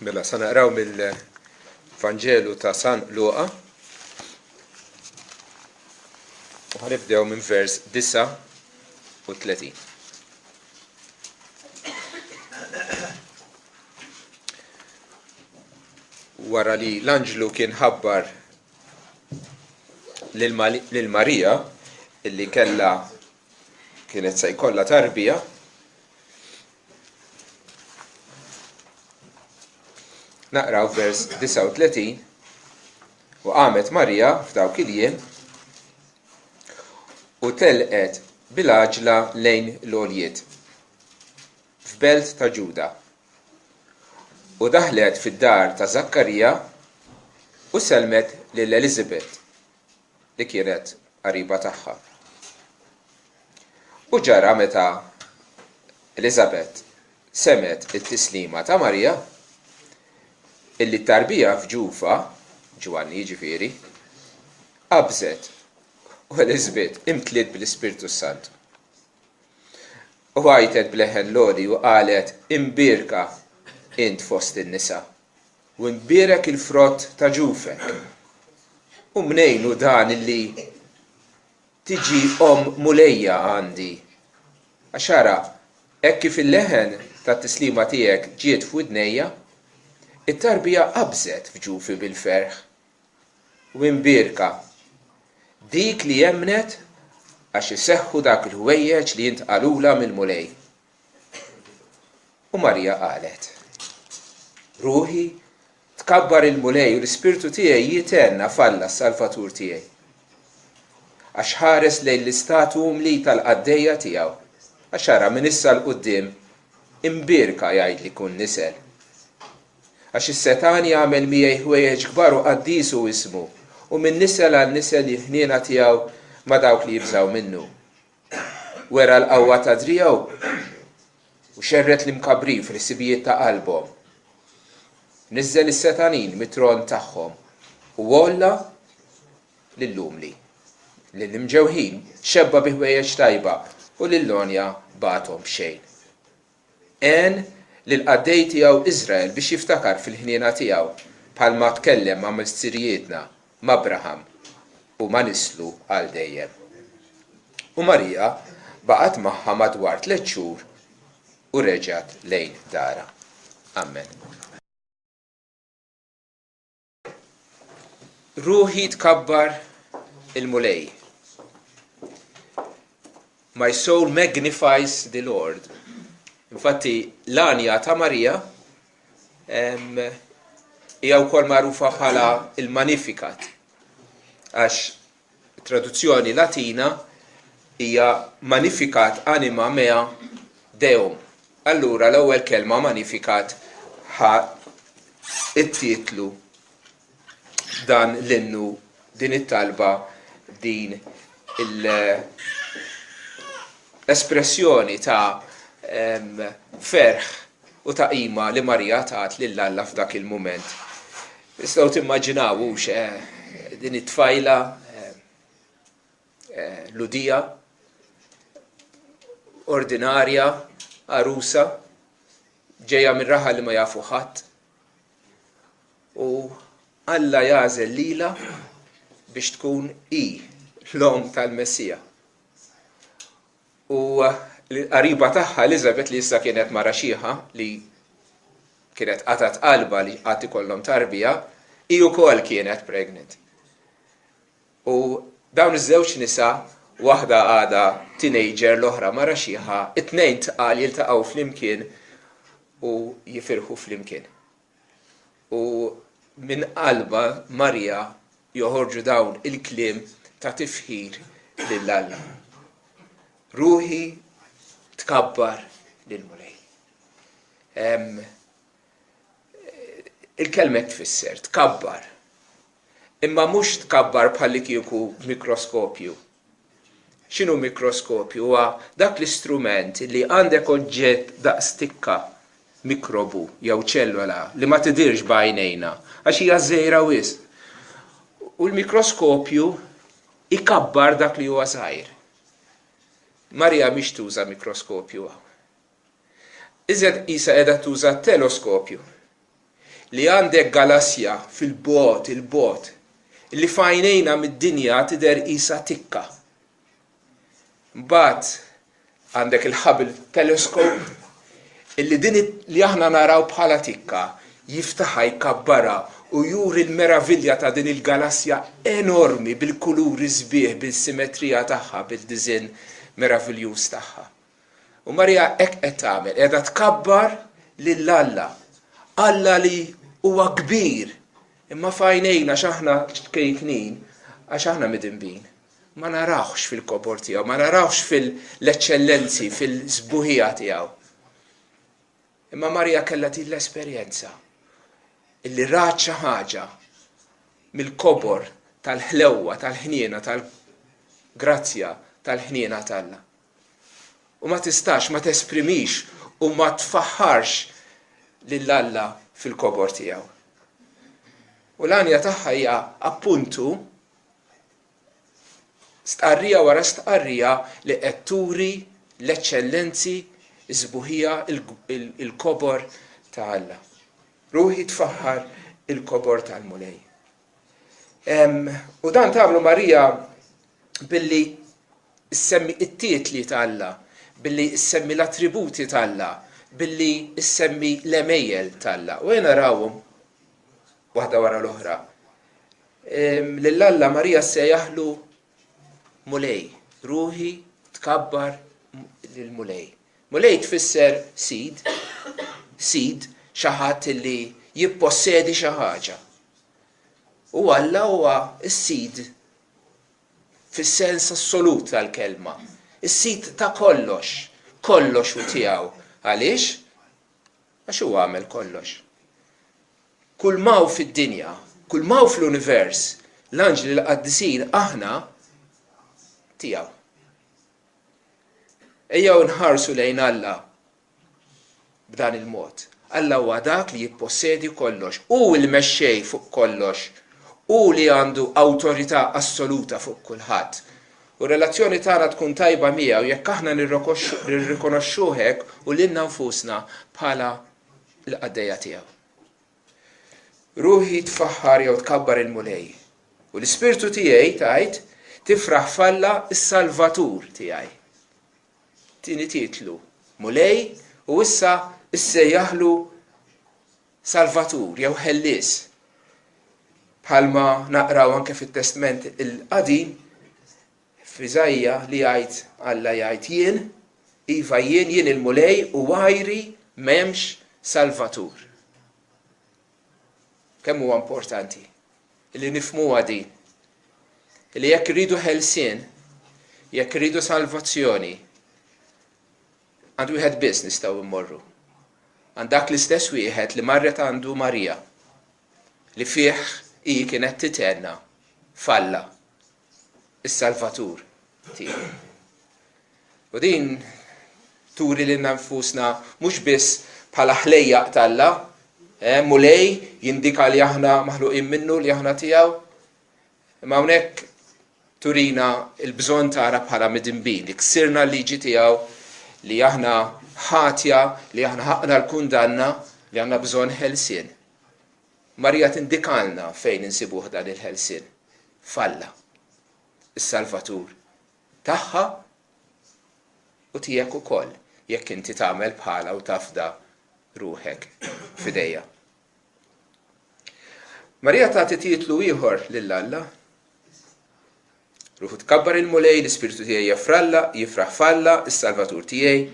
Mela, sa naqraw mill-Vangelu ta' San Luqa. U ħanibdew minn vers 39. Wara li l-anġlu kien ħabbar lil Marija illi kienet se jkollha tarbija, naqraw vers 39, u qamet Marija f'dawk il-jiem u telqet bil-għaġla lejn l-għoljiet f'belt ta' Ġuda u daħlet fid-dar ta' Zakkarija u selmet lil Elizabeth li kienet qariba tagħha. U ġara meta Elizabeth semet it-tislima ta' Marija illi t-tarbija f'ġufa, Ġwanni jiġifieri, qabżet u Elizabeth imtliet bil-Ispirtu Sant. U għajtet bleħen lodi u qalet imbierka int fost in-nisa u imbierek il-frott ta' ġufek. U mnejn hu dan illi tiġi mulejja għandi. Għaxara, hekk kif il-leħen tat-tislima tiegħek ġiet f'widnejja, it-tarbija qabżet f'ġufi bil-ferħ u imbierka dik li jemnet għax iseħħu dak il-ħwejjeġ li jintqalula mill-mulej. U Marija qalet: Ruħi tkabbar il-mulej u l-ispirtu tiegħi jitenna falla s-Salvatur tiegħi. Għax ħares lejn l-istatu umli tal-qaddejja tiegħu. Għax ara minn issa l-qudiem imbierka jgħid li kun nisel. Għax is-Setan jagħmel miegħi ħwejjeġ kbar u qaddisu ismu u minn nisel għal nisel il-ħniena tiegħu ma' dawk li jibżgħu minnu. Wera l-qawwa ta' driegħu u xerret l-imkabrin fl-sibijiet ta' qalbhom. Niżżel is-Setanin mit-tron tagħhom u wolla lill-lumli. Lill-imġewħin xebba bi ħwejjeġ tajba u lill-lonja bagħathom b'xejn. En lill-qaddej tiegħu Iżrael biex jiftakar fil-ħniena tiegħu bħalma tkellem ma' missirijietna ma' Abraham u ma' nislu għal dejjem. U Marija baqgħet magħha madwar 3 xhur u reġgħet lejn dara. Amen. Ruħi tkabbar il-mulej. My soul magnifies the Lord. Infatti, l-anja ta' Marija hija wkoll magħrufa bħala il-Magnificat. Għax traduzzjoni Latina hija Magnificat anima mea Deum. Allura l-ewwel kelma Magnificat it-titlu dan l-innu, din it-talba, din l-espressjoni ta' ferħ u ta' qima li Marija tat lill-Alla f'dak il-mument. Tistgħu timmaġinawux din it-tfajla ludija, ordinarja, arusa, ġejja minn raħa li ma jafu ħadd. U Alla jażel lilha biex tkun l-om tal-Messija. U l-qariba tagħha Elizabeth li issa kienet mara xieħa li kienet qatat qalba li qatt ikollhom tarbija, hi wkoll kienet pregnant. U dawn iż-żewġ nisa, waħda għadha teenager l-oħra mara xieħa, it-tnejn tqal jiltaqgħu flimkien u jifirħu flimkien. U min qalba Marija joħorġu dawn il-kliem ta' tifħir lill-Alla. Ruħi tkabbar lill-mulej. Il-kelma tfisser tkabbar. Imma mhux tkabbar bħalli kieku mikroskopju. X'inhu mikroskopju? Huwa dak l-istrument li għandek oġġett daqs tikka mikrobu jew ċellola li ma tidirx b'għajnejna għax hija żgħira wisq. U l-mikroskopju ikabbar dak li huwa żgħir. Marija mhix tuża mikroskopju. Iżjed qisha qiegħda tuża teleskopju. li għandek galassja fil-bot, il-bot, li fajnejna mid-dinja tidher qisha tikka. Mbagħad għandek il-Hubble telescope illi din li aħna naraw bħala tikka jiftaħha jkabbara u juri l-meravilja ta' din il-galassja enormi bil-kuluri sbieħ, bil-simetrija tagħha, bil-diżinn meravigljuż tagħha. U Marija hekk qed tagħmel, qiegħda tkabbar lil Alla. Alla li huwa kbir, imma fajnejna x'aħna kejknin għax aħna midinbin. Ma narawx fil-kobor tiegħu, ma narawx fil-eċċellenzi, fil-sbuħija tiegħu. Imma Marija kellha din l-esperjenza illi rat xi ħaġa mill-kobor tal-ħlewwa, tal-ħniena, tal-grazzja, tal-ħniena tagħha. U ma tistax, ma tesprimix u ma tfaħħarx lil Alla fil-kobor tiegħu. U l-għanja tagħha hija appuntu stqarrija wara stqarrija li qed turi l-eċċellenzi, iż-sbuħija, il-kobor ta' Alla. Ruħi tfaħħar il-kobor tal-mulej. U dan tagħmlu Marija billi issemmi it-titli ta' Alla, billi issemmi l-attributi ta' Alla, billi issemmi l-emejjel ta' Alla. U jena rawhom waħda wara l-oħra. Lill-Alla Marija sejjaħlu mulej, ruħi tkabbar lil-mulej. Mulej tfisser seed, xi ħadd li jippossedi xi ħaġa. U Alla huwa s-seed fis-sens assolut tal-kelma. Is-seed ta' kollox u tiegħu. Għaliex? Għax huwa għamel kollox. Kull maw fid-dinja, kull maw fl-univers, l-anġli l-qaddisin aħna tiegħu. Ejjew nħarsu lejn Alla b'dan il-mod. Alla huwa dak li jippossedi kollox, u l-mexxej fuq kollox, u li għandu awtorità assoluta fuq kulħadd. U relazzjoni tagħna tkun tajba miegħu jekk aħna nirrikonoxxuh hekk u lilna nfusna bħala l-qaddejja tiegħu. Ruħi tfaħħar jew tkabbar il-mulej. U l-ispirtu tiegħi tgħid tifraħ f'Alla s-Salvatur tiegħi. Tieni titlu mulej u issa issejjaħlu Salvatur jew ħellies. Bħalma naqraw anke fit-Testament il-Qadim f'Iżajja li jgħid Alla jgħid jien il-mulej u għajri m'hemmx Salvatur. Kemm huwa importanti li nifhmuha din. Li jekk iridu ħelsien, jekk iridu salvazzjoni, għand wieħed biss nistgħu immorru. Għand dak l-istess wieħed li marret għandu Marija li fih hi kienet titenna f'Alla is-Salvatur tiegħu. U din turi lilna nfusna mhux biss bħala ħlejjaq tal-Alla, mulej jindika li aħna maħluqin minnu li aħna tiegħu, imma hawnhekk turina l-bżonn tara bħala midinbin li ksirna l-liġi tiegħu, li aħna ħatja, li aħna ħaqna l-kundanna, li aħna bżonn ħelsien. Marija tindikalna fejn insibuh dan il-ħelsien. F'Alla, is-Salvatur tagħha u tiegħek ukoll jekk inti tagħmel bħala u tafda ruħek f'idejja. Marija tagħti titlu ieħor lill-Alla. Ruħu tkabbar il-mulej, l-ispirtu tiegħi jifraħ f'Alla, is-Salvatur tiegħi,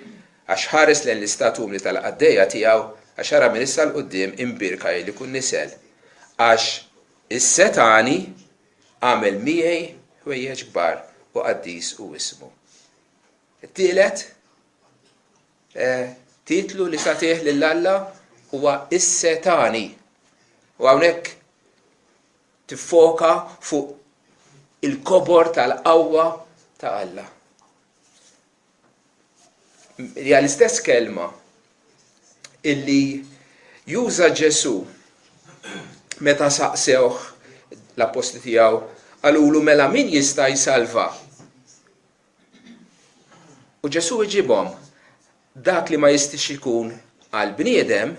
għax ħares lejn l-istat umli tal-qaddejja tiegħu, għax ara minn issa l-qudiem imbirka li kun nisel. Għax is-setani għamel miegħi ħwejjeġ kbar u qaddis u ismu. It-tielet titlu li satih lill-Alla huwa is-setani. U hawnhekk tiffoka fuq il-kobor tal-qawwa ta' Alla. Hija l-istess kelma illi juża Ġesu meta saqsewh l-apostli tiegħu qalulu mela min jista' jsalva. U Ġesu iġibhom dak li ma jistax ikun għal bniedem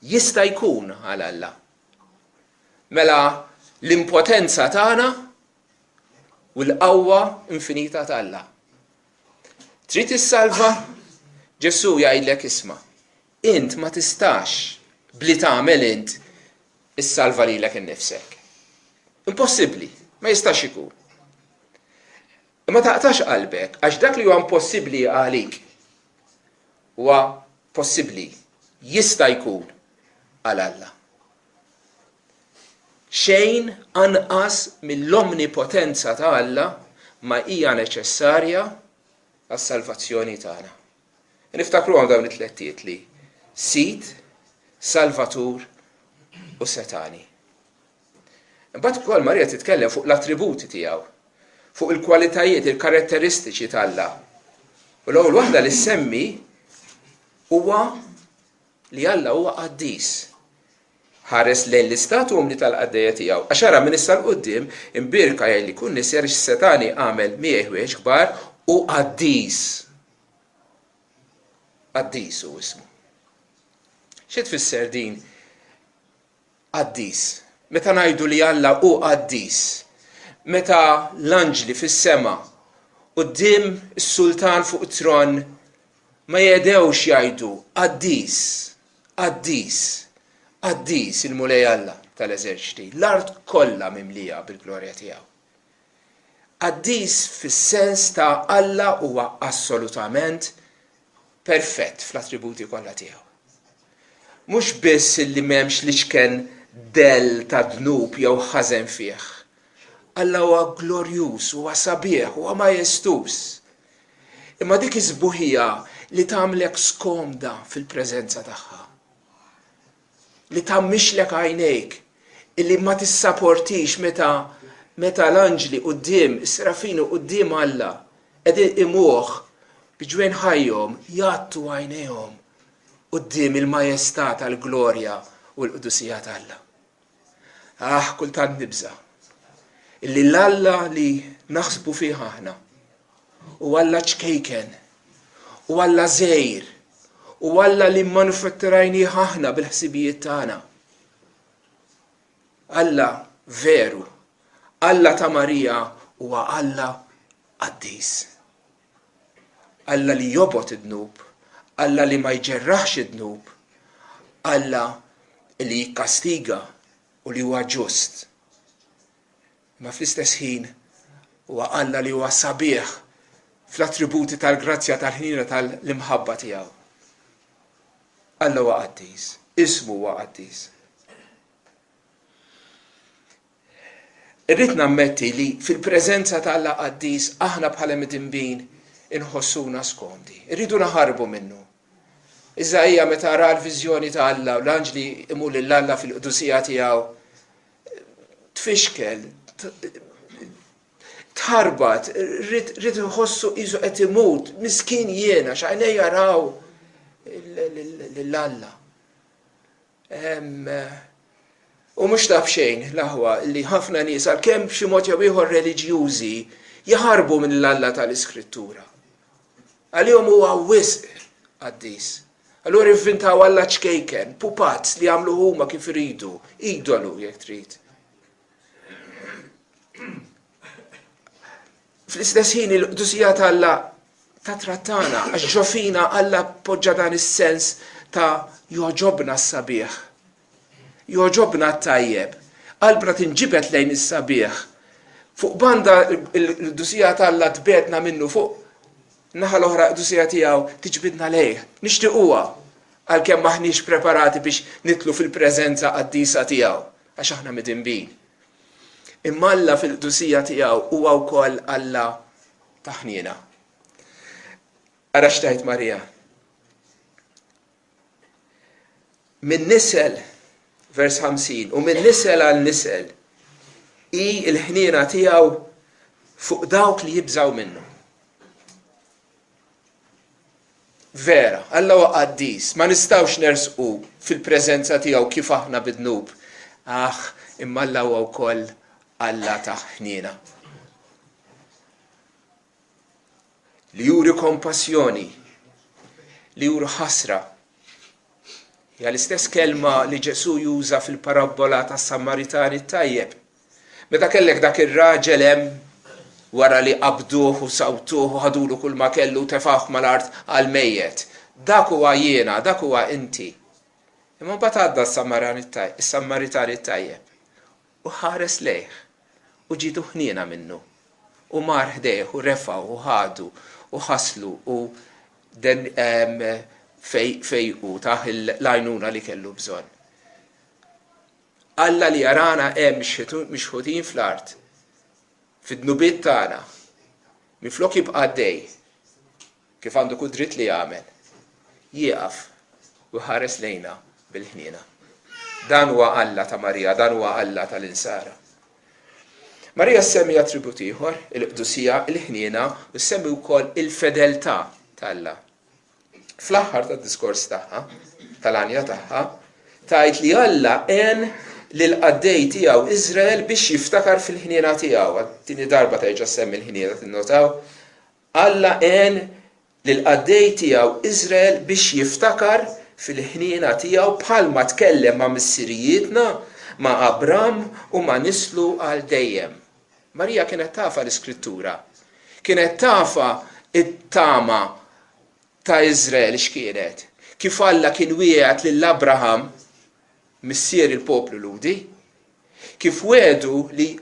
jista' jkun għal Alla. Mela l-impotenza tagħna u l-qawwa infinita ta' Alla. Trid issalva? Ġesu jgħidlek isma'. Int ma tistax bli tagħmel int issalva lilek innifsek. Impossibbli, ma jistax ikun. Ma taqtax qalbek għax dak li huwa impossibbli għalik huwa possibbli jista' jkun għal Alla. Xejn anqas mill-omnipotenza ta' Alla ma hija neċessarja għas-salvazzjoni tagħna. Niftakru għam dawn it-tliet titli: Sid, Salvatur u Setani. Imbagħad ukoll Marija titkellem fuq l-attributi tiegħu, fuq il-kwalitajiet, il-karatteristiċi ta' U l-ewwel waħda li semmi huwa li Alla huwa qaddis. Ħares lejn l-istatu umli tal-qaddejja tiegħu. Għax ara minn issa l-qudiem imbirka jgħid li kun niser x-Setani għamel miegħu ħwejjeġ kbar u qaddis. Qaddis hu ismu. Xi tfisser din qaddis? Meta ngħidu li Alla hu qaddis, meta l-anġli fis-sema quddiem is-sultan fuq it-tron ma jedewx jgħidu qaddis, qaddis, qaddis il-mulej Alla tal-eżerċiti, l-art kollha mimlija bil-glorja tiegħu. Qaddis fis-sens ta' Alla huwa assolutament perfett fl-attributi kollha tiegħu. Mhux biss li m'hemmx liċken del ta' dnub jew ħażen fih. Alla huwa glorjuż, huwa sabiħ, huwa majestus. Imma dik iż-sbuħija li tagħmlek skomda fil-preżenza tagħha. Li tammixlek għajnejk, illi ma tissapportix meta l-anġli quddiem, is-serafinu quddiem Alla qegħdin imuh biġwien ħajjhom jagħtu għajnejhom quddiem il-majestà tal-glorja u l-qudusija tal-Alla. Kultant nibża illi l-Alla li naħsbu fih aħna u Alla ċkejken u Alla żgħir u Alla li manufetturajnih aħna bil-ħsibijiet tagħna. Alla veru, Alla ta' Marija huwa Alla qaddis. Alla li jobot id-dnub, Alla li ma jġerraħx id-dnub, Alla li jikkastiga u li huwa ġust. Ma fl-istess ħin huwa Alla li huwa sabiħ fl-attributi tal-grazzja tal-ħnina tal-imħabba tiegħu. Alla huwa qaddis, ismu huwa qaddis. Irrid nammetti li fil-preżenza ta' Alla qaddis aħna bħala midinbin inħossuna skomdi. Irridu naħarbu minnu. Iżajja meta ra l-viżjoni ta' Alla u l-anġli imur lil Alla fil-qudusija tiegħu tfixkel, tħarbat, rrid iħossu qisu qed imut, miskin jiena x'għajnejja jaraw l-Alla. U mhux taf xejn l-aħwa li ħafna nies għalkemm b'xi mod jew ieħor reliġjużi jaħarbu minn l-Alla tal-Iskrittura. Għalihom huwa wisq qaddis. Allura inventaw Alla ċkejken, pupazz li jagħmlu huma kif iridu, idolu jekk trid. Fl-istess ħin il-qudusija ta' Alla ta' trattana għax ġofina Alla poġġa dan is-sens ta' joġobna s-sabiħ. Joġobna t-tajjeb. Qalbna tinġibet lejn is-sabiħ. Fuq banda l-qudusija ta' Alla tbedna minnu fuq naħa l-oħra qudusija tiegħu tiġbidna lejh. Nixtiequha għalkemm maħniex preparati biex nitlu fil-preżenza qaddisa tiegħu għax aħna midinbin. Imma Alla fil-qudusija tiegħu huwa wkoll Alla ta' ħniena. Ara x'tajt Marija. Min nisel, vers 50, u min nisel għal nisel, i l-ħniena tiegħu fuq dawk li jibżaw minnu. Vera, Alla huwa qaddis, ma nistgħux nersqu fil-preżenza tiegħu kif aħna bidnub. Imma Alla huwa wkoll Alla ta' ħniena. Li juri kompassjoni, li juri ħasra, Ja l-istess kelma li Ġesu juża fil-parabola tas-Sammaritani tajjeb. Meta kellek dak ir-raġel hemm wara li qabduh u sawtuh u ħadulu kull ma kellu tefaħ mal-art għal mejjet. Dak huwa jiena, dak huwa inti. Imma mbagħad għadda s-Sammaritani tajjeb u ħares lejh u ġitu ħniena minnu u mar ħdejh u refaw u ħadu u ħaslu u den fejqu taħ l-għajnuna li kellu bżonn. Alla li jarana hemm mixħutin fl-art, fid-dnubiet tagħna, minflok jibqa' għaddej, kif għandu kull dritt li jagħmel, jieqaf u ħares lejna bil-ħniena. Dan huwa Alla ta' Marija, dan huwa Alla tal-insara. Marija semmi attribut ieħor, il-qdusija, il-ħniena, u semmi wkoll il-fedeltà tal-Alla. Fl-aħħar tad-diskors tagħha, tal-għanja tagħha, tgħid li Alla għen lill-qaddej tiegħu Iżrael biex jiftakar fil-ħniena tiegħu. Tieni darba terġa' semmi l-ħniena tinnotaw. Alla għen lill-qaddej tiegħu Iżrael biex jiftakar fil-ħniena tiegħu bħalma tkellem ma' missirijietna, ma' Abram u ma' nislu għal dejjem. Marija kienet tafa l-Iskrittura. Kienet tafa it-tama ta' Iżrael x'kienet. Kif Alla kien wieqed lill-Abraham missier il-poplu ludi, kif wedu li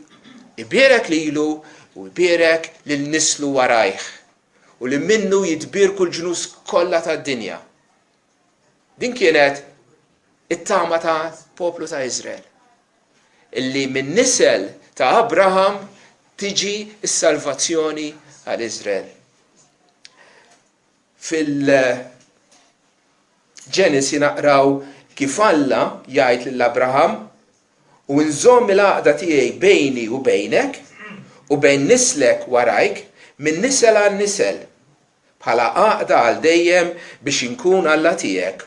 ibierek lilu u ibierek lil nislu warajh u li minnu jitbir kull ġnus kollha tad-dinja. Din kienet it-tama ta' poplu ta' Iżrael. Illi min nisel ta' Abraham tiġi s-salvazzjoni għal Iżrael. Fil-Ġenesi naqraw kif Alla jgħid lill-Abraham u nżomm il-għaqda tiegħi bejni u bejnek u bejn nislek warajk minn nisel għal nisel bħala għaqda għal dejjem biex inkun Alla tiegħek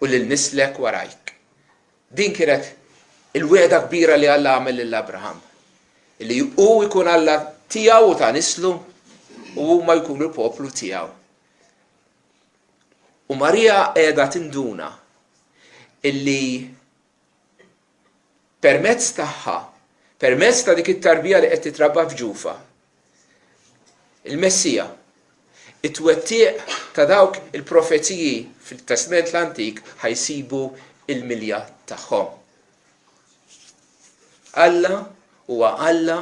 u lil nislek warajk. Din kienet il-weda kbira li Alla għamel lill-Abraham. Li hu jkun Alla tiegħu u ta' nislu u huma jkunu l-poplu tiegħu. U Marija qiegħda tinduna illi permezz tagħha, permezz ta' dik it-tarbija li qed titrabba f'ġufa, il-Messija, it-twettieq ta' dawk il-profeziji fil-Testament l-Antik ħajsibu il-milja tagħhom. Alla huwa Alla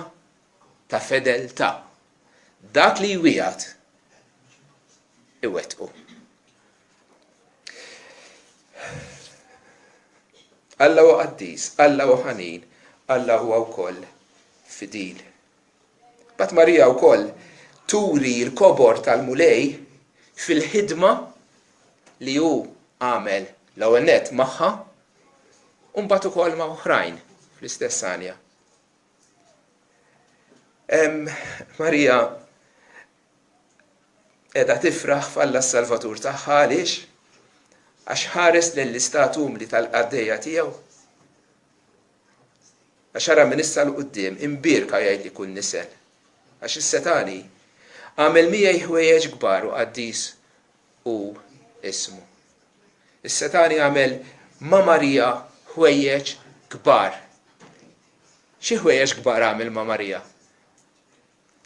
ta' fedeltà. Dak li jwieqed iwettqu. Alla huwa qaddis, Alla huwa ħanin, Alla huwa wkoll fidil. Bat Marija wkoll turi l-kobor tal-mulej fil-ħidma li hu għamel l-ewwel nett magħha u mbagħad ukoll ma' oħrajn fl-istess għanja. Marija qiegħda tifraħ f'Alla s-Salvatur tagħha għaliex? Għax ħares lill-istat umli tal-qaddejja tiegħu. Għax ara minn issa l-qudiem imbirka jgħid li kun nisel. Għax is-Setani għamel miegħi ħwejjeġ kbar u qaddis u ismu. Is-Setani għamel ma' Marija ħwejjeġ kbar. Xi ħwejjeġ kbar għamel ma' Marija?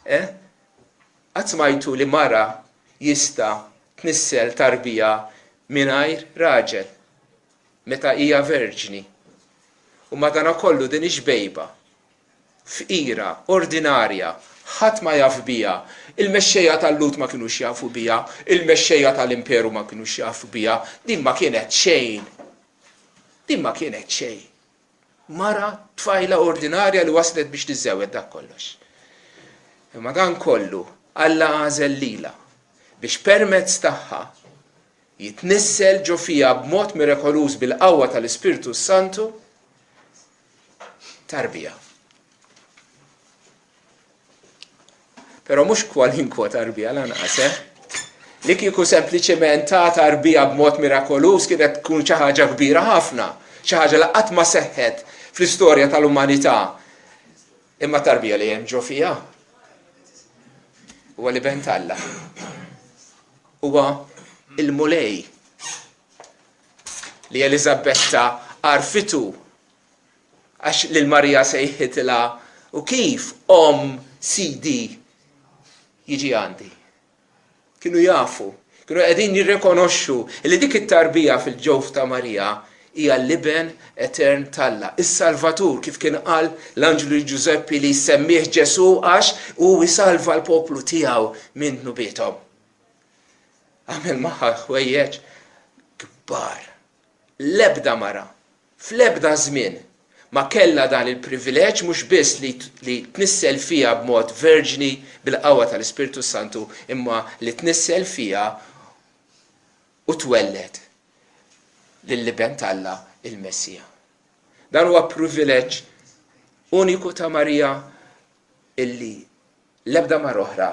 Qatt smajtu li mara jista' tnissel tarbija mingħajr raġel meta hija verġni u madankollu din bejba fqira ordinarja ħadd ma jaf biha, il-mexxejja tal-Lut ma kinux jafu biha, il-mexxejja tal-Imperu ma kinux jafu biha, din ma kienet xejn. Din ma kienet xejn. Mara tfajla ordinarja li waslet biex tiżżewwed dak kollox. Imma dan kollu Alla għażel lilha biex permezz tagħha jitnissel ġo fija b'mod mirakoluż bil-qawwa tal-Ispirtu Santu tarbija. Però mhux kwalinkwa tarbija lanqas, li kieku sempliċement ta' tarbija b'mod mirakoluż kienet tkun xi ħaġa kbira ħafna, xi ħaġa li qatt ma seħħet fl-istorja tal-umanità. Imma tarbija li hemm ġo fija huwa li bent Alla. Huwa il-mulej li Elizabetta għarfitu għax lil Marija sejħitilha u kif Sidi jiġi għandi. Kienu jafu, kienu qegħdin jirrikonoxxu li dik it-tarbija fil-ġewf ta' Marija hija l-liben etern talla. Is-Salvatur kif kien qal l-Anġlu Giuseppi li semmih Ġesu għax u jsalva l-poplu tiegħu minn nubietom. Għamel magħha ħwejjeġ kbar. L-ebda mara, fl-ebda żmien ma kellha dan il-privileġġ mhux biss li tnissel fija b'mod verġni bil-qawwa tal-Ispirtu Santu, imma li tnissel fija u twellet lill-liben Alla il-Messija. Dan huwa privileġġ uniku ta' Marija illi l-ebda mar oħra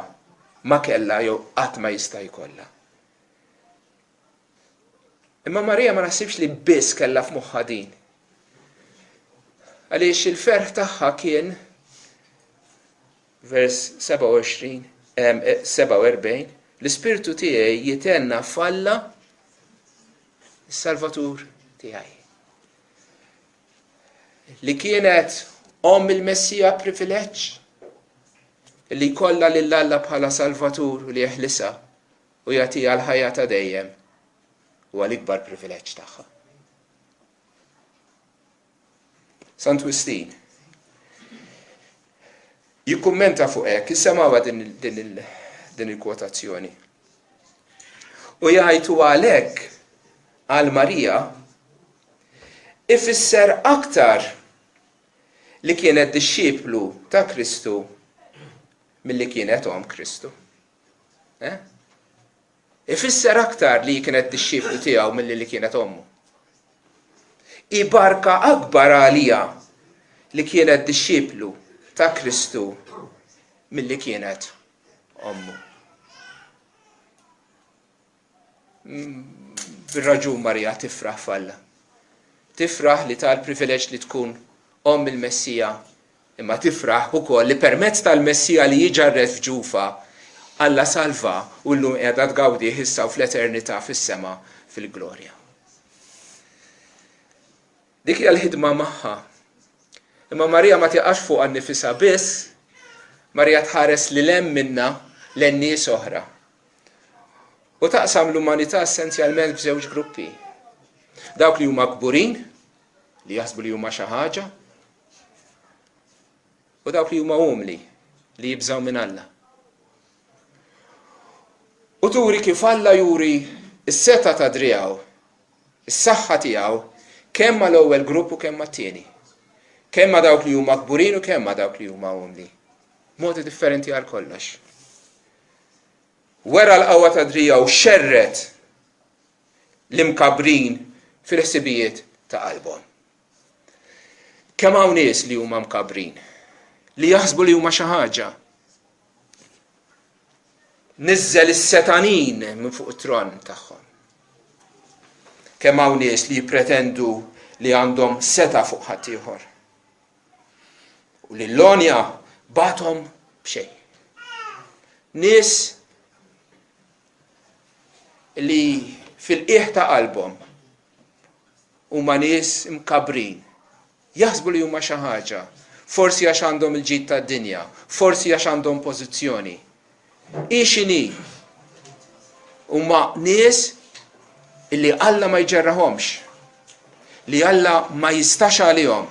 ma kellha jew qatt ma jista' jkollha. Imma Marija ma naħsibx li biss kellha f'moħħa din. Għaliex il-ferħ tagħha kien vers 47 l-Ispirtu tiegħi jitenna f'Alla is-Salvatur tiegħi. Li kienet il-Messija privileġġ li jkollha lil Alla bħala Salvatur u li jeħlisha u jagħtiha l-ħajja ta' dejjem huwa l-ikbar privileġġ tagħha. Sant Wistin jikkummenta fuq hekk, issemgħuha din il-kwotazzjoni. U jgħidu għalhekk għal Marija ifisser aktar li kienet disċiplu ta' Kristu milli kienet Kristu. Ifisser aktar li kienet disċiplu tiegħu milli li kienet ommu. Ibarka akbar għalija li kienet disċiplu ta' Kristu milli kienet ommu. Bir-raġun Marija tifraħ f'Alla. Tifraħ li tal-privileġġ li tkun il-Messija, imma tifraħ ukoll li permezz tal-Messija li jiġarret f'ġufa Alla salva u llum qiegħda tgawdi issa fl-eternità fis-sema fil-glorja. Dik hija l-ħidma magħha. Imma Marija ma tieqax fuq għan-nifisha biss, Marija tħares lil hemm minnha lin-nies oħra. U taqsam l-umanità essenzjalment f'żewġ gruppi. Dawk li huma kburin, li jaħsbu li huma xi ħaġa, u dawk li huma umli, li jibżgħu minn Alla. U turi kif Alla juri s-seta ta' drijaw, is-saħħa tiegħu kemm mal-ewwel grupp u kemm mat-tieni. Kemm ma' dawk li huma kburin u kemm ma' dawk li huma umli. Modi differenti għal kollox. Wera l-qawwa ta' drijaw xerret l-imkabrin fil-ħsibijiet ta' qalbhom. Kemm hawn nies li huma mkabrin, li jaħsbu li huma xi ħaġa. Nizzel is-setanin minn fuq it-tron tagħhom. Kemm hawn nies li jippretendu li għandhom seta fuq ħadd ieħor. U li l-lonja bathom b'xejn. Nies li fil-qiegħ ta' qalbhom huma nies mkabrin. Jaħsbu li huma xi ħaġa, forsi għax għandhom il-ġid tad-dinja, forsi għax għandhom pożizzjoni. Ixini huma nies li Alla ma jġerrahomx, li Alla ma jistax għalihom,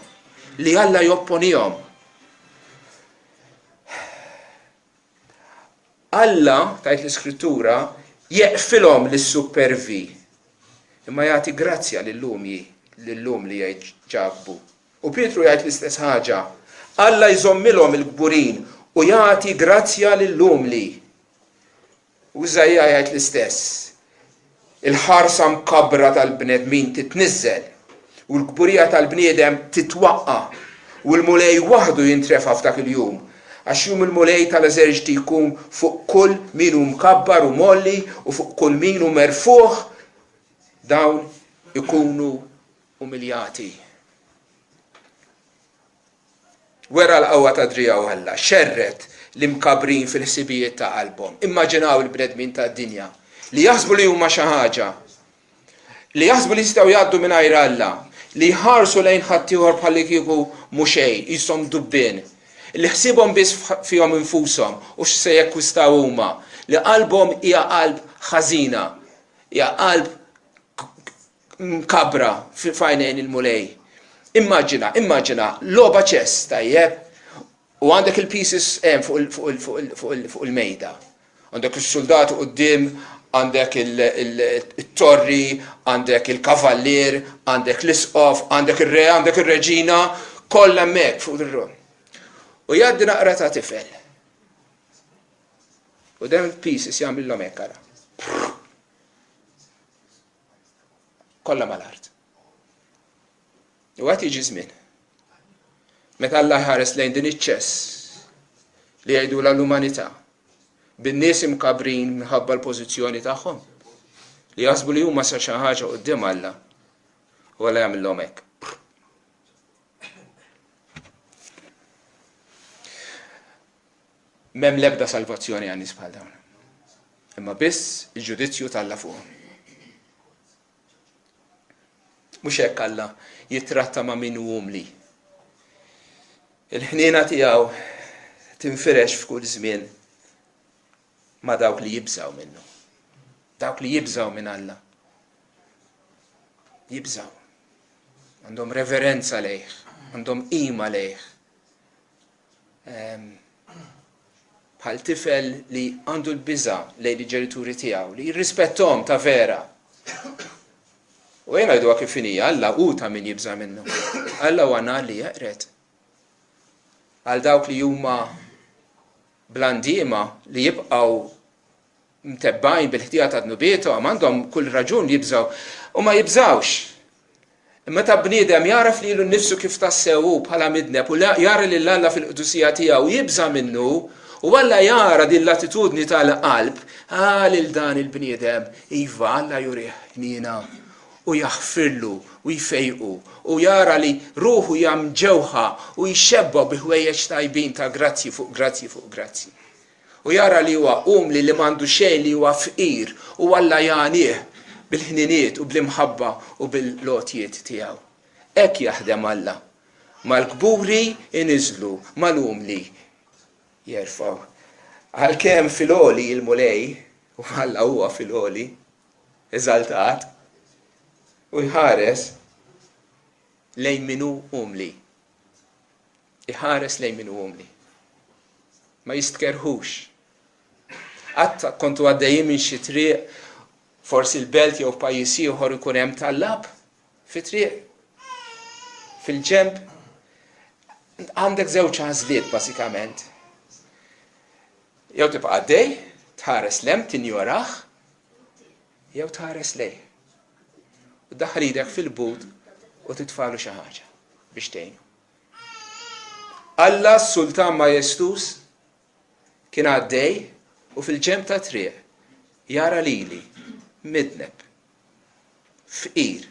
li Alla jopponihom. Alla, tajt l-Iskrittura, jeqfilhom lis-supervi, imma jagħti grazzja lil-lum li jġabbu. U Pietru jgħid l-istess ħaġa, Alla jżommilhom il-kburin u jagħti grazzja lil-lum li. U Żajja jgħid l-istess. Il-ħarsa mkabbra tal-bnedmin titniżżel u l-kburija tal-bniedem titwaqqa u l-mulej waħdu jintrefa f'dak il-jum. Għax jum il-mulej tal-eżerċiti jkun fuq kull min hu mkabbar u molli u fuq kull min hu merfuħ, dawn ikunu umiljati. Wera l-qawwa ta' drijaw Alla, xerret l-imkabrin fil-ħsibijiet ta' qalbhom. Immaġinaw il-bnedmin tad-dinja li jaħsbu li huma xi ħaġa. li jaħsbu li jistgħu jgħaddu mingħajr Alla, li jħarsu lejn ħaddieħor bħalli kieku mhux xejn, ishom dubbien, li ħsibhom biss fihom infushom u x'se jekkwistaw huma, li qalbhom hija qalb ħażina, hija qalb mkabbra f'għajnejn il-mulej. Immaġina logħba ċess tajjeb u għandek il-pieces fuq il-mejda. Għandek is-soldati quddiem, għandek il-torri, għandek il-kavallier, għandek l-isqof, għandek ir-re, għandek ir-reġina, kollha hemmhekk fuq ir-ron. U jgħaddi naqra ta' tifel. U dan il-pieces jagħmilhom hekk ara. Kollha mal-art. U għad jiġi żmien. Meta Alla jħares lejn din iċ-ċess li jgħidu l-umanità bin-nies imkabrin minħabba l-pożizzjoni tagħhom li jaħsbu li huma sa xi ħaġa quddiem Alla u Alla jagħmilhom hekk. M'hemm l-ebda salvazzjoni għan nies bħal dawn. Imma biss il-ġudizzju ta' Alla fuqhom. Mhux hekk Alla jittratta ma' min hu umli. Il-ħniena tiegħu tinfirex f'kull żmien ma' dawk li jibżaw minnu. Dawk li jibżaw minn Alla. Jibżaw. Għandhom reverenza lejh, għandhom qima lejh. Bħal tifel li għandu l-biża' lejn il-ġenituri tiegħu, li jirrispettom ta' vera. U jena jgħidu kif inhi, Alla hu ta' min jibża minnu. Alla huwa nar li jaqret. Għal dawk li huma blandiema li jibqgħu mtebbajn bil-ħtija ta' dnubietom għandhom kull raġun jibżaw u ma jibżawx. Imma ta' bniedem jaraf lilu nnifsu kif tassew bħala midneb u jara lil Alla fil-qdusija tiegħu jibża minnu u Alla jara din l-attitudni tal-qalb lil dan il-bniedem iva Alla jurih ħniena u jaħfirlu u jfejqu u jara li ruħu jamġewħa u jxebba biħwejjeġ tajbin ta' grazzi fuq grazzi fuq grazzi. U jara li huwa umli li m'għandu xejn li huwa fqir u Alla jagħnih bil-ħniniet u bl-imħabba u bil-lotjiet tiegħu. Hekk jaħdem Alla. Mal-kburi iniżlu, mal-umli jerfgħu. Għalkemm fil-għoli il-mulej u Alla huwa fil-għoli eżaltat u jħares lejn min hu umli. Iħares lejn min hu umli. Ma jistkerħux. Qatt kontu għaddejjin minn xi triq, forsi l-belt jew pajjiż ieħor ikun hemm tallab fi triq. Fil-ġenb għandek żewġ għażliet bażikament. Jew tibqa' għaddej, tħares lem, tinjorah, jew tħares lejh. U daħħal idek fil-but u titfalu xi ħaġa biex tgħinu. Alla s-Sultan Majestus kien għaddej u fil-ġenb ta' triq jara lili midneb fqir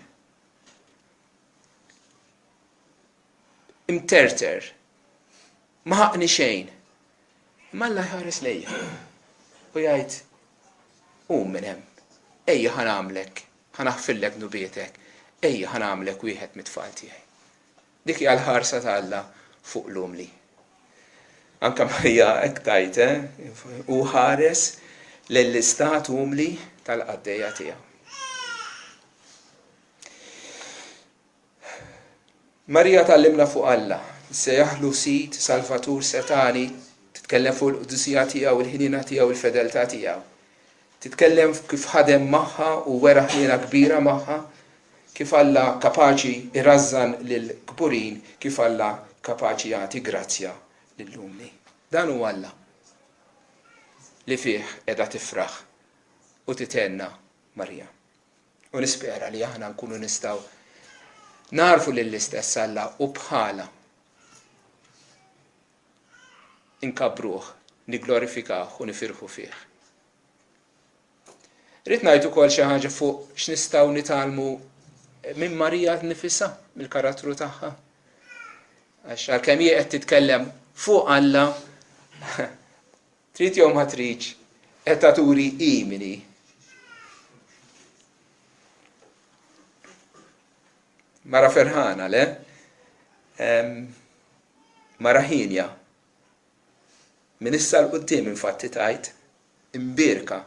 imterter ma ħaqni xejn imma Alla jħares lejja u jgħid minn hemm ejja ħanamlek ħanaħfillek nubietek, ejja ħanamlek wieħed mit-tfal tiegħi. Dik hija l-ħarsa ta' Alla fuq l-umli. Anke Marija hekk tajt, u ħares lill-istat umli tal-qaddejja tiegħu. Marija tallimna fuq Alla, se jaħlu sit Salvatur Setani, titkellem fuq il-qudusija tiegħu, il-ħinina tiegħu, il-fedeltà tiegħu. Titkellem kif ħadem magħha u wera ħliena kbira magħha, kif Alla kapaċi irażżan lil kburin, kif Alla kapaċi jagħti grazzja lill-umli. Dan huwa Alla li fih qiegħda tifraħ u titenna Marija. U nispera li aħna nkunu nistgħu narfu lill-istess Alla u bħala inkabruh, niglorifikaw u nifirħu fih. Rrid ngħid ukoll xi ħaġa fuq x'nistgħu nitalmu minn Marija nifisha, mill-karattru tagħha. Għax għalkemm hija qed titkellem fuq Alla, trid jew ma tridx qed tagħturi imini. Mara ferħana, le? Mara ħinja. Min issa l-qudiem infatti tajt, imbirka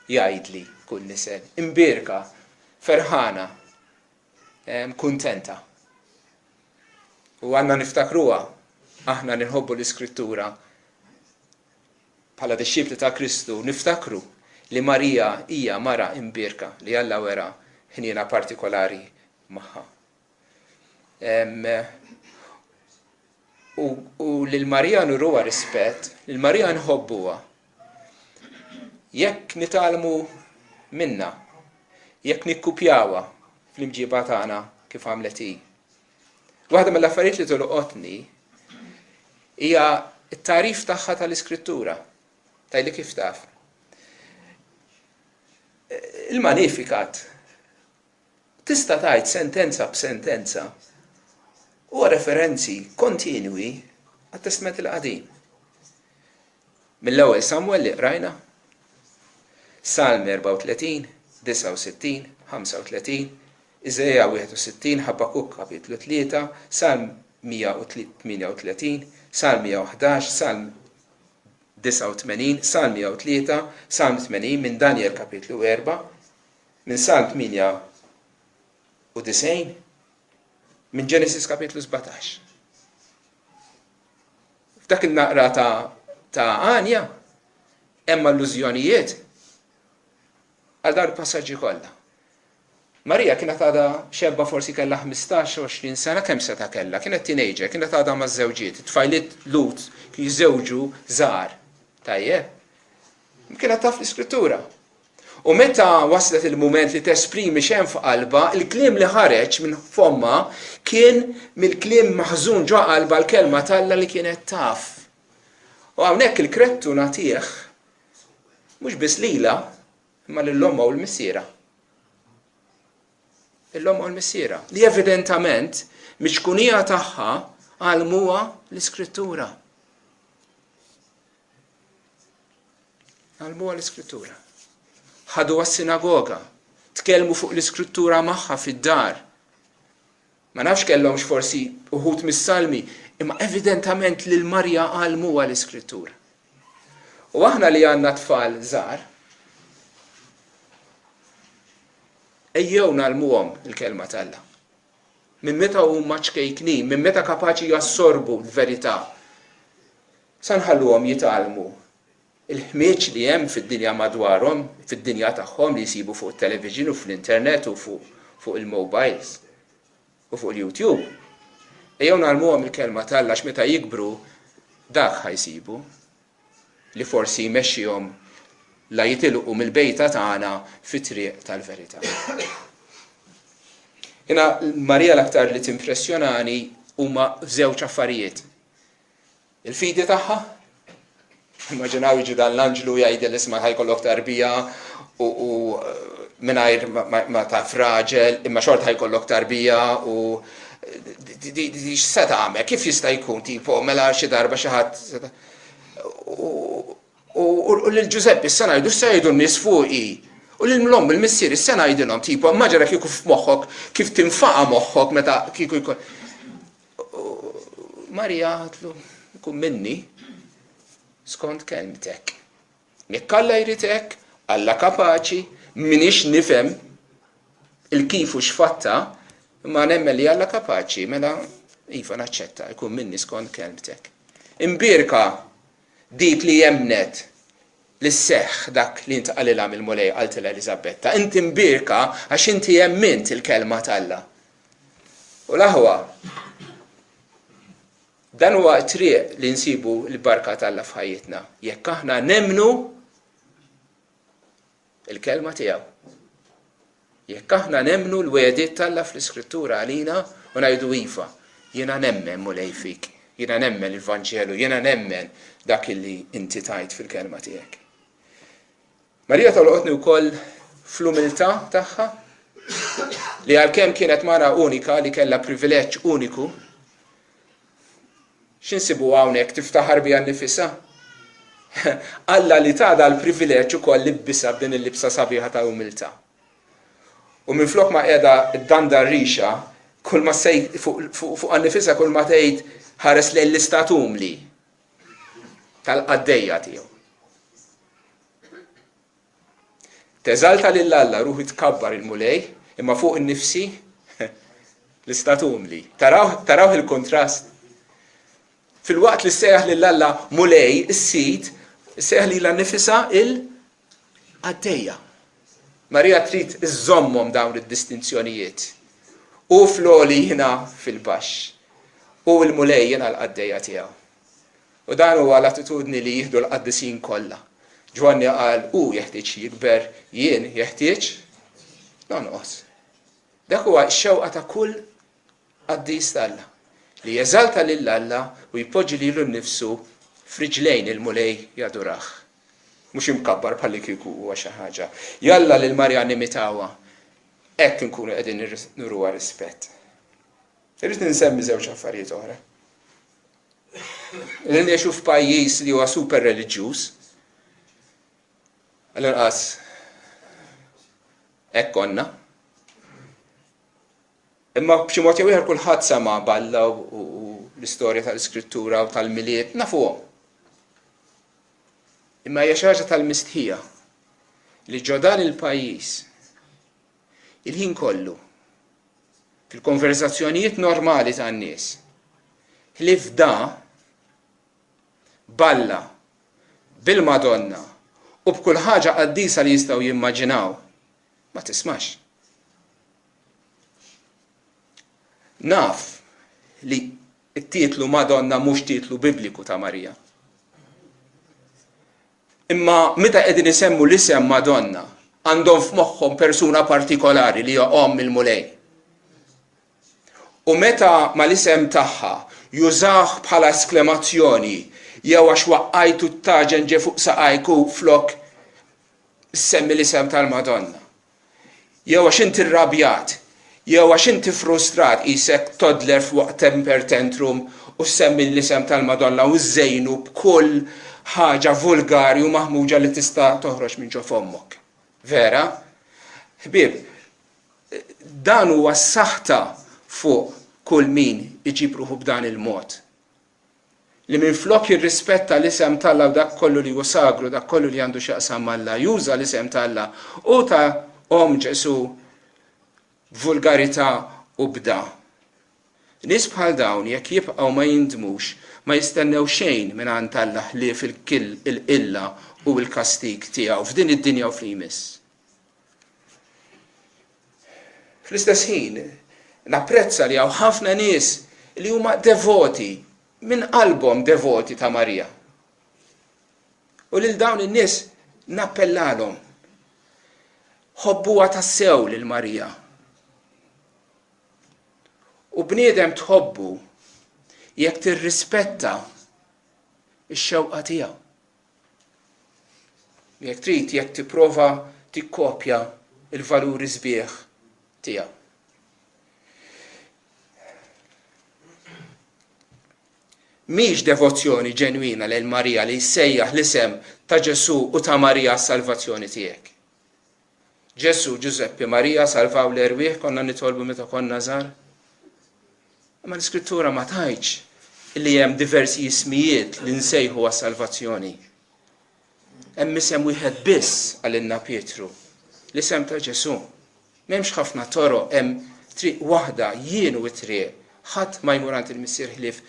jgħidli kull nisel, imbirka, ferħana, kuntenta. U għanna niftakruha, aħna nħobbu l-Iskrittura bħala disċipli ta' Kristu, niftakru li Marija hija mara imbirka li Alla wera ħniena partikolari magħha. U lil Marija nuruha rispett, lil Marija nħobbuha. Jekk nitalmu minna, jekk nikkupjawha fl-imġiba tagħna kif għamlet hi. Waħda mill-affarijiet li tolqotni hija t-tarif tagħha tal-Iskrittura. Tajli kif taf. Il-Magnificat tista' tgħid sentenza b'sentenza u referenzi kontinwi għat-Testament il-Qadim. Mill-ewwel Samuel li qrajna, Salm 34, 69, 35, Iżejja 61, Ħabbakuk kapitlu 3, Salm 138, Salm 111, Salm 89, Salm 103, Salm 80, minn Daniel kapitlu 4, minn Salm 98, minn Genesis kapitlu 17. F'dak il-naqra ta' Anja, hemm allużjonijiet għal dar il-passaġġi kollha. Marija kienet għadha xebba forsi kellha 15-20 sena, kemm seta kellha, kienet teenager, kienet għadha ma' żewġiet, tfajliet Lut kienu jiżżewġu żgħar. Tajjeb. Kienet taf l-Iskrittura. U meta waslet il-mument li tesprimi x'hemm f'qalba, il-kliem li ħareġ minn fomma kien mill-kliem maħżun ġo qalba l-kelma talla li kienet taf. U hawnhekk il-krettu nagħtih mhux biss lilha, imma lill-omma u l-missiera. Il-omma u l-missiera li evidentament miċkunija tagħha għalmuha l-Iskrittura. Għalmuha l-Iskrittura. Ħadu għas-sinagoga, tkellmu fuq l-Iskrittura magħha fid-dar. Ma nafx kellhomx forsi uħud mis-salmi, imma evidentament lil Marja għalmuha l-Iskrittura. U aħna li għandna tfal żgħar, ejjew nagħlmuhom il-kelma talla. Minn meta huma ċkejknin, minn meta kapaċi jassorbu l-verità. Sa nħalluhom jitgħallmu il-ħmieġ li hemm fid-dinja madwarhom, fid-dinja tagħhom li jsibu fuq it-television u fl-internet u fuq il-mobiles u fuq il-YouTube. Ejjew nagħlmuhom il-kelma talla għax meta jikbru dak ħajsibu li forsi jmexxihom la jitilqu mill-bejta tagħna fit-triq tal-verità. Jiena Marija l-aktar li timpressjonani huma żewġ affarijiet. Il-fidi tagħha, immaġinaw jiġi dan l-anġlu jgħidil isma' ħajkollok tarbija u mingħajr ma taf raġel, imma xort ħajkollok tarbija u x'se tagħmel, kif jista' jkun tipo mela xi darba xi ħadd u lil-Ġuseppi issa ngħidu issa jgħidu n-nies fuqi. U lil-mlom il-missier issa ngħidilhom tipo immaġina kieku f'moħħok kif tinfaqa' moħħok meta kieku jkun. Marija għatlu jkun minni skont kelmtek. Jekk Alla jrid hekk, Alla kapaċi, minix nifhem il-kif u x'fatta, imma nemmen li Alla kapaċi, mela iva naċċetta jkun minni skont kelmtek. Imbirka dik li jemnet li seħħ dak li intqalilha mill-mulej qalt Elisabetta. Inti mbirka għax inti jemmint il-kelma talla. U l-aħwa dan huwa triq li nsibu l-barka talla f'ħajjitna. Jekk aħna nemmnu il-kelma tiegħu. Jekk aħna nemmnu l-wediet talla fl-Iskrittura għalina u ngħidu iva, jiena nemmen mulej fik. Jiena nemmen il-Vanġelu, jiena nemmen dak li inti tajt fil-kelma tiegħek. Marija tolqotni wkoll fl-umiltà tagħha li għalkemm kienet mara unika li kellha privileġġ uniku. X'insibu hawnhekk tiftaħar biha nnifisha? Alla li tada l-privileġġ ukoll libbisha b'din il-libsa sabiħa ta' umiltà. U minflok ma qiegħda ddanda r-rixa, kull ma sej fuq annifisha kull ma tgħid ħares lejn l-istat umli tal-qaddejja tiegħu. Teżalta lil Alla ruħi tkabbar il-mulej, imma fuq innifsi l-istat umli. Taraw il-kontrast. Fil-waqt li sejjaħ lil Alla mulej is-sit, sejjaħ lilha nnifisha il-qaddejja. Marija trid iżommhom dawn id-distinzjonijiet. U floli jiena fil-baxx. U l-mulej jiena l-qaddejja tiegħu. U dan huwa l-attitudni li jieħdu l-qaddisin kollha. Ġwanni qal jeħtieġ jikber, jien jeħtieġ nonqos. Dak huwa x-xewqa ta' kull qaddis tal-Alla li jeżalta lil Alla u jpoġġi lilu nnifsu f'riġlejn il-mulej jadurah. Mhux imkabbar bħalli kieku huwa xi ħaġa. Jalla lil Marja nimitawha. Hekk inkunu qegħdin nurruha rispett. Irrid ninsemmi żewġ affarijiet oħra. Li ngħixu f'pajjiż li huwa super reliġjuż. Għal-inqas hekk konna. Imma b'xi mod jew ieħor kulħadd sema' Balla u l-istorja tal-Iskrittura u tal-miliet nafuhom. Imma hija xi ħaġa tal-mistħija li ġo dan il-pajjiż il-ħin kollu fil-konverzazzjonijiet normali tan-nies ħlief Balla bil-Madonna u b'kull ħaġa qaddisa li jistgħu jimmaġinaw ma tismax. Naf li t-titlu Madonna mhux titlu bibliku ta' Marija. Imma meta qegħdin isemmu l-isem Madonna għandhom f'moħħhom persuna partikolari li hija il-mulej. U meta ma l-isem tagħha jużah bħala esklamazzjoni jew għax waqqajtu t-taġen ġe fuq saqajku flok semmi l-isem tal-Madonna. Jew għax inti rrabjat, jew għax inti frustrat isek toddler fuq temper tantrum u semmi l-isem tal-Madonna u żejnu b'kull ħaġa vulgari u maħmuġa li tista' toħroġ minn ġo fommok. Vera? Ħbieb, dan huwa s-saħta fuq kull min iġib ruħu b'dan il-mod. Li minflok jirrispetta l-isem tal-Alla u dak kollu li huwa sagru, dak kollu li għandu x'jaqsam mal-Alla, juża l-isem tal-Alla u ta' Ġesu vulgarità u bda. Nies bħal dawn jekk jibqgħu ma jindmux, ma jistennew xejn minn għand Alla ħlief il-qilla u l-kastik tiegħu f'din id-dinja u fl-jmiss. Fl-istess ħin, napprezza li hawn ħafna nies li huma devoti minn qalbhom devoti ta' Marija. U lil dawn in-nies nappellalhom. Ħobbuha tassew lil Marija. U bniedem tħobbu jekk tirrispetta x-xewqa tiegħu. Jekk trid jekk tipprova tikkopja il-valuri sbieħ tiegħu. Mhix devozzjoni ġenwina lil Marija li jsejjaħ l-isem ta' Ġesu u ta' Marija s-salvazzjoni tiegħek. Ġesu, Giuseppe, Marija salvaw l-erwieħ konna nitolbu meta konna żgħar. Ma l-Iskrittura ma tgħidx li hemm diversi ismijiet li nsejħu għas-salvazzjoni. Hemm isem wieħed biss għalilna Pietru, l-isem ta' Ġesu. M'hemmx ħafna toroq, hemm triq waħda jien u triq, ħadd ma jmur għand il-Missier ħlief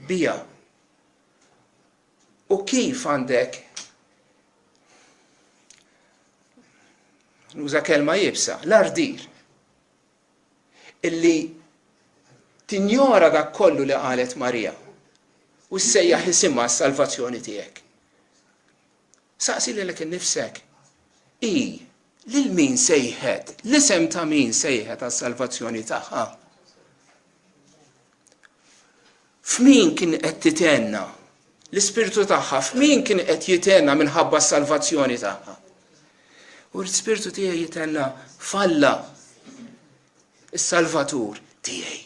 bija. U kif għandek nuża kelma jibsa, l-ardir illi tinjora dak kollu li qalet Marija u ssejjaħ isimha s-salvazzjoni tiegħek. Saqsi lilek innifsek, lil min sejħet, l-isem ta' min sejħet għas-salvazzjoni tagħha? F'min kien qed titenna l-Ispirtu tagħha, f'min kien qed jitenna minħabba s-salvazzjoni tagħha? U l-Ispirtu tiegħi jitenna falla is-Salvatur tiegħi.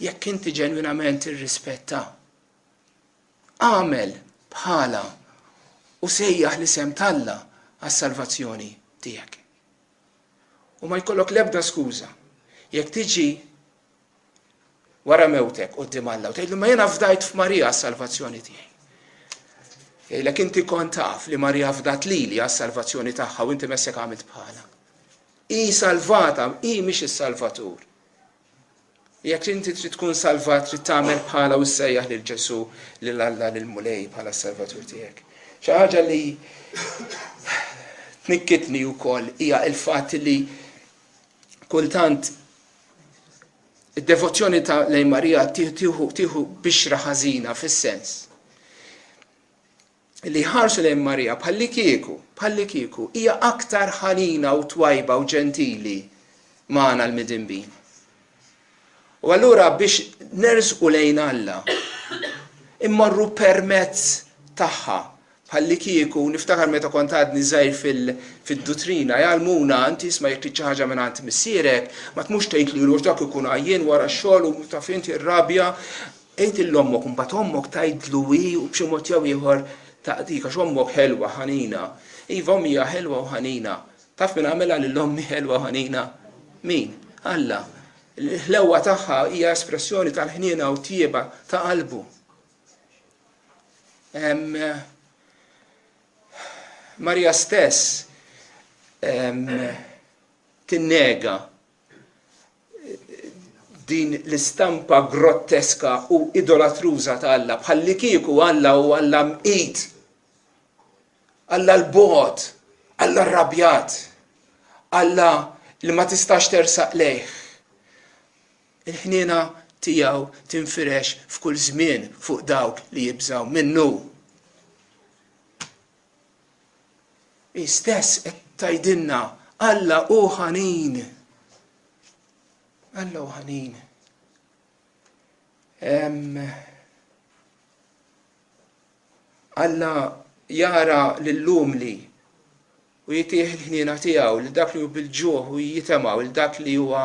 Jekk inti ġenwinament irrispetta, għamel bħala u sejjaħ l-isem tal-Alla għas-salvazzjoni tiegħek. U ma jkollok l-ebda skuża jekk tiġi wara mewtek qudiem Alla u tgħidlu ma jiena fdajt f'Marija għas-salvazzjoni tiegħi. Jgħidlek inti kont taf li Marija fdat lili għas-salvazzjoni tagħha u inti messek għamilt bħala. Hi salvata, hi mhix is-Salvatur. Jekk inti trid tkun salvat, trid tagħmel bħala u ssejjaħ lil Ġesu lil Alla lil Mulej bħala s-Salvatur tiegħek. Xi ħaġa li tnikkitni wkoll hija l-fatt li kultant id-devozzjoni ta' lejn Marija tieħu bixra ħażina fis-sens li ħarsu lejn Marija bħalli kieku hija aktar ħanina u twajba u ġentili magħna l-midinbin. U allura biex nersqu lejn Alla immorru permezz tagħha bħalli kieku niftakar meta kont għadni żgħir fid-dutrina jgħalmuna inti isma' jekk trid xi ħaġa mingħand missierek ma tmux tgħid lilu dak ikun għajjien wara x-xogħol u taf inti rrabja qgħid il-ommok u mbagħad ommok tgħidlu u b'xi mod jew ieħor taqdik għax ommok ħelwa ħanina. Iva hija ħelwa u ħanina. Taf min għamilha lill-ommi ħelwa u ħanina? Min? Alla. L-ħlewwa tagħha hija espressjoni tal-ħniena u tieba ta' qalbu. Marija stess tinnega din l-istampa grotteska u idolatruża ta' Alla bħalli kieku Alla u Alla mqit, Alla l-bogħod, Alla rrabjat, Alla li ma tistax tersaq lejh. Il-ħniena tiegħu tinfirex f'kull żmien fuq dawk li jibżgħu minnu. Hi stess qed tgħidilna Alla hu ħanin. Alla hu ħanin. Alla jara lill-lumli u jitih il-ħniena tiegħu lil dak li hu bil-ġuħ u jitemaw lil dak li huwa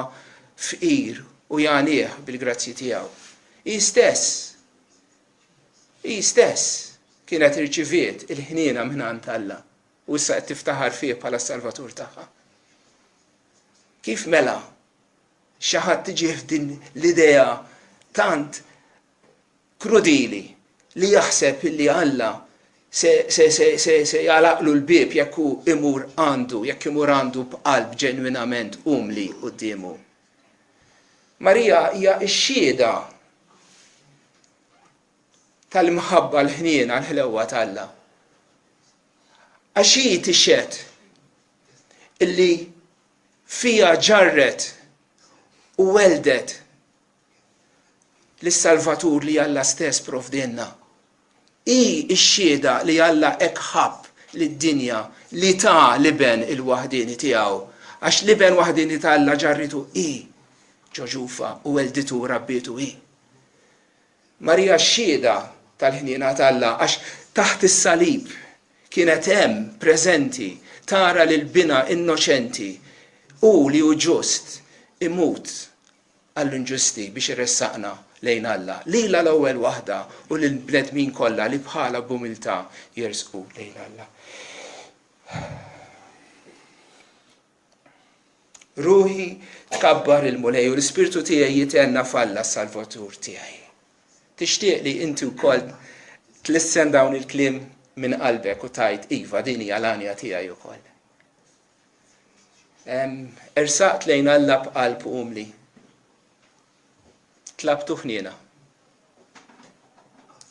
fqir u jagħnih bil-grazzi tiegħu. Hi stess kienet irċiviet il-ħniena mingħand Alla u issa qed tiftaħar fih bħala s-Salvatur tagħha. Kif mela xi ħadd tiġi f'din l-idea tant krudili li jaħseb li Alla se jalaqlu l-bieb jekk hu imur għandu b'qalb ġenwinament umli qudiemu. Marija hija x-xhieda tal-imħabba l-ħniena l-ħlewwa ta' Alla. Għax hi tixhed illi fija ġarret u weldet lis-Salvatur li Alla stess provdenna. Hi x-xhieda li Alla hekk ħabb lid-dinja li ta' liben il-waħdini tiegħu. Għax liben waħdini ta' Alla ġarritu hi ġoġufa u welditu rabbitu hi. Marija x-xhieda tal-ħniena ta' Alla għax taħt is-salib kienet hemm preżenti tara lil bina innoċenti u li hu ġust imut għall-inġusti biex irressaqna lejn Alla. Lila l-ewwel waħda u lil bnedmin kollha li bħala b'umiltà jersqu lejn Alla. Ruħi tkabbar il-Mulej u l-Ispirtu tiegħi jitenna f'Alla s-Salvatur tiegħi. Tixtieq li inti wkoll tlissen dawn il-kliem minn qalbek u tajt iva din hija l-għanja tiegħi wkoll. Ersaqt lejn Alla b'qalb umli. Tlabtu ħniena.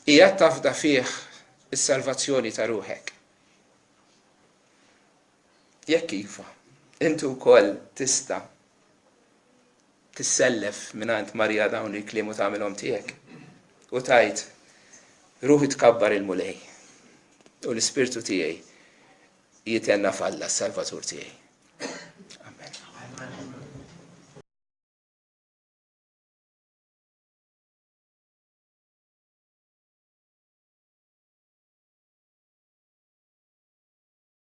Hija tafda fih is-salvazzjoni ta' ruħek. Jekk iva, inti wkoll tista' tissellef mingħand Marija dawn il-kliem u tagħmilhom tiegħek. U tajt ruħi tkabbar il-Mulej u l-Ispirtu tiegħi jitenna f'Alla s-Salvatur tiegħi.